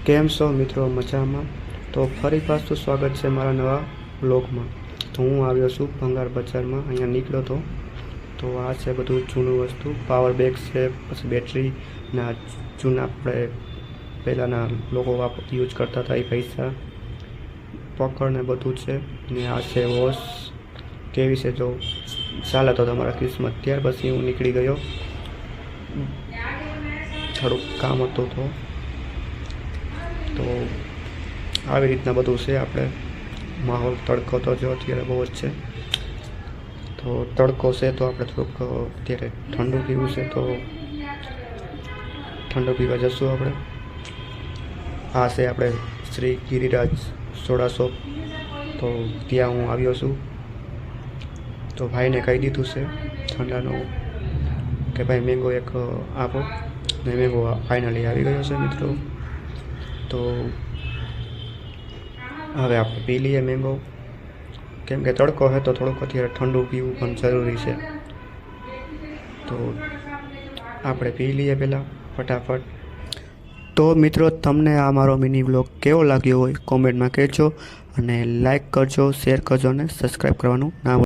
કેમ છો મિત્રો? મજામાં? તો ફરી પાછું સ્વાગત છે મારા નવા બ્લોગમાં. તો હું આવ્યો છું ભંગાર બજારમાં, અહીંયા નીકળ્યો હતો. તો આ છે બધું જૂનું વસ્તુ, પાવર બેગ છે, પછી બેટરીના જૂના આપણે પહેલાંના લોકો યુઝ કરતા હતા એ પૈસા, પકડ ને બધું છે. ને આ છે વોશ. કેવી છે જો ચાલે તો તમારા કિસ્મત. ત્યાર પછી હું નીકળી ગયો, થોડુંક કામ હતું તો આવી રીતના બધું છે. આપણે માહોલ તડકો તો જો અત્યારે બહુ જ છે, તો તડકો છે તો આપણે થોડુંક અત્યારે ઠંડુ પીવું છે, તો ઠંડુ પીવા જશું આપણે. આ છે આપણે શ્રી ગિરિરાજ સોડા શોપ, તો ત્યાં હું આવ્યો છું. તો ભાઈને કહી દીધું છે ઠંડાનું કે ભાઈ મેંગો એક આપો, ને મેંગો ફાઇનલી આવી ગયો છે મિત્રો. તો હવે આપણે પી લઈએ મેંગો, કેમ કે તડકો છે તો થોડુંક અત્યારે ઠંડુ પીવું પણ જરૂરી છે. તો આપણે પી લઈએ પહેલાં ફટાફટ. તો મિત્રો, તમને આ મારો મિની વ્લોગ કેવો લાગ્યો હોય કોમેન્ટમાં કહેજો, અને લાઈક કરજો, શેર કરજો અને સબસ્ક્રાઈબ કરવાનું ના ભૂલતા.